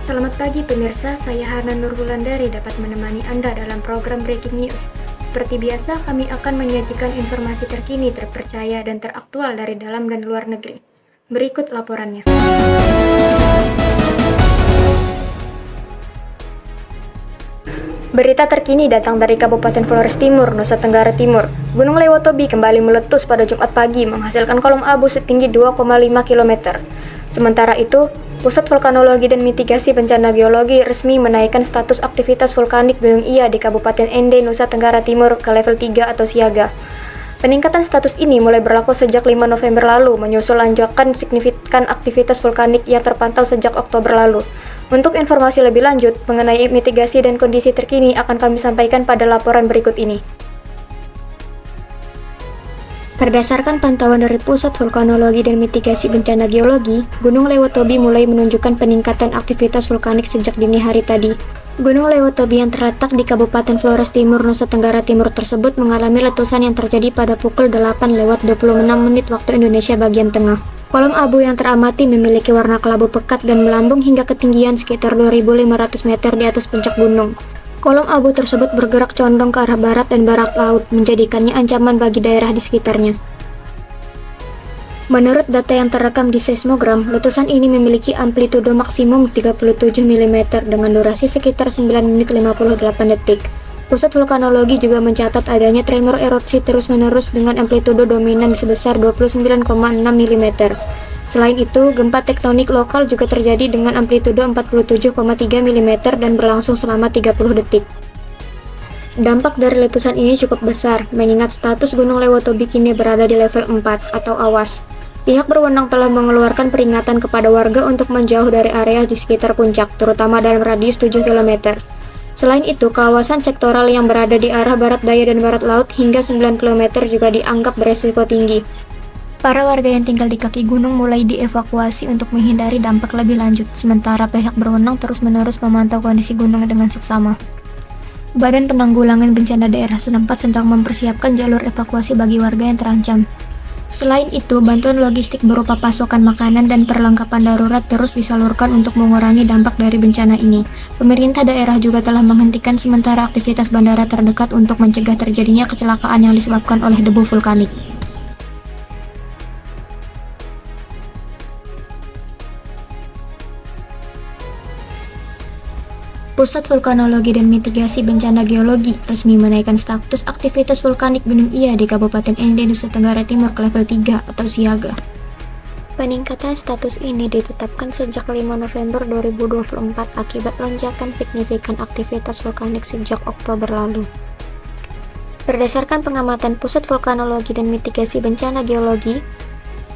Selamat pagi pemirsa, saya Hana Nurhulandari dapat menemani Anda dalam program Breaking News. Seperti biasa, kami akan menyajikan informasi terkini, terpercaya, dan teraktual dari dalam dan luar negeri. Berikut laporannya. Berita terkini datang dari Kabupaten Flores Timur, Nusa Tenggara Timur. Gunung Lewotobi kembali meletus pada Jumat pagi, menghasilkan kolom abu setinggi 2,5 km. Sementara itu, Pusat Vulkanologi dan Mitigasi Bencana Geologi resmi menaikkan status aktivitas vulkanik Gunung Iya di Kabupaten Ende, Nusa Tenggara Timur ke level 3 atau siaga. Peningkatan status ini mulai berlaku sejak 5 November lalu, menyusul lonjakan signifikan aktivitas vulkanik yang terpantau sejak Oktober lalu. Untuk informasi lebih lanjut mengenai mitigasi dan kondisi terkini akan kami sampaikan pada laporan berikut ini. Berdasarkan pantauan dari Pusat Vulkanologi dan Mitigasi Bencana Geologi, Gunung Lewotobi mulai menunjukkan peningkatan aktivitas vulkanik sejak dini hari tadi. Gunung Lewotobi yang terletak di Kabupaten Flores Timur, Nusa Tenggara Timur tersebut mengalami letusan yang terjadi pada pukul 8:26 waktu Indonesia bagian tengah. Kolom abu yang teramati memiliki warna kelabu pekat dan melambung hingga ketinggian sekitar 2.500 meter di atas puncak gunung. Kolom abu tersebut bergerak condong ke arah barat dan barat laut, menjadikannya ancaman bagi daerah di sekitarnya. Menurut data yang terekam di seismogram, letusan ini memiliki amplitudo maksimum 37 mm dengan durasi sekitar 9 menit 58 detik. Pusat Vulkanologi juga mencatat adanya tremor erupsi terus-menerus dengan amplitudo dominan sebesar 29,6 mm. Selain itu, gempa tektonik lokal juga terjadi dengan amplitudo 47,3 mm dan berlangsung selama 30 detik. Dampak dari letusan ini cukup besar, mengingat status Gunung Lewotobi kini berada di level 4 atau awas. Pihak berwenang telah mengeluarkan peringatan kepada warga untuk menjauh dari area di sekitar puncak, terutama dalam radius 7 km. Selain itu, kawasan sektoral yang berada di arah barat daya dan barat laut hingga 9 km juga dianggap beresiko tinggi. Para warga yang tinggal di kaki gunung mulai dievakuasi untuk menghindari dampak lebih lanjut, sementara pihak berwenang terus-menerus memantau kondisi gunung dengan seksama. Badan Penanggulangan Bencana Daerah setempat sedang mempersiapkan jalur evakuasi bagi warga yang terancam. Selain itu, bantuan logistik berupa pasokan makanan dan perlengkapan darurat terus disalurkan untuk mengurangi dampak dari bencana ini. Pemerintah daerah juga telah menghentikan sementara aktivitas bandara terdekat untuk mencegah terjadinya kecelakaan yang disebabkan oleh debu vulkanik. Pusat Vulkanologi dan Mitigasi Bencana Geologi resmi menaikkan status aktivitas vulkanik Gunung Iya di Kabupaten Ende, Nusa Tenggara Timur ke level 3 atau siaga. Peningkatan status ini ditetapkan sejak 5 November 2024 akibat lonjakan signifikan aktivitas vulkanik sejak Oktober lalu. Berdasarkan pengamatan Pusat Vulkanologi dan Mitigasi Bencana Geologi,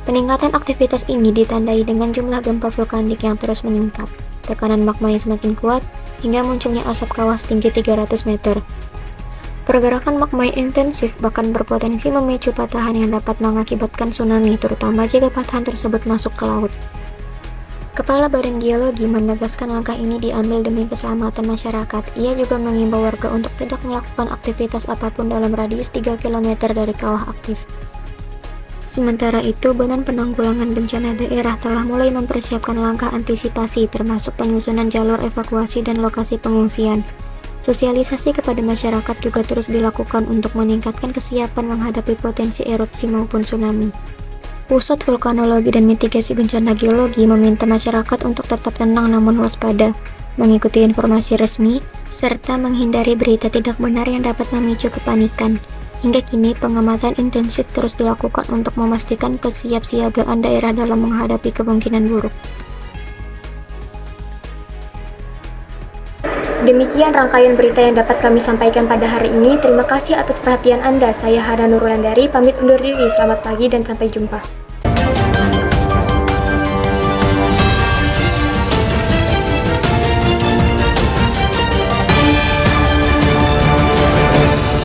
peningkatan aktivitas ini ditandai dengan jumlah gempa vulkanik yang terus meningkat, tekanan magma yang semakin kuat, hingga munculnya asap kawah setinggi 300 meter. Pergerakan magma yang intensif bahkan berpotensi memicu patahan yang dapat mengakibatkan tsunami, terutama jika patahan tersebut masuk ke laut. Kepala Badan Geologi menegaskan langkah ini diambil demi keselamatan masyarakat. Ia juga mengimbau warga untuk tidak melakukan aktivitas apapun dalam radius 3 km dari kawah aktif. Sementara itu, Badan Penanggulangan Bencana Daerah telah mulai mempersiapkan langkah antisipasi termasuk penyusunan jalur evakuasi dan lokasi pengungsian. Sosialisasi kepada masyarakat juga terus dilakukan untuk meningkatkan kesiapan menghadapi potensi erupsi maupun tsunami. Pusat Vulkanologi dan Mitigasi Bencana Geologi meminta masyarakat untuk tetap tenang namun waspada, mengikuti informasi resmi, serta menghindari berita tidak benar yang dapat memicu kepanikan. Hingga kini, pengamatan intensif terus dilakukan untuk memastikan kesiapsiagaan daerah dalam menghadapi kemungkinan buruk. Demikian rangkaian berita yang dapat kami sampaikan pada hari ini. Terima kasih atas perhatian Anda. Saya Hana Nurhulandari, pamit undur diri. Selamat pagi dan sampai jumpa.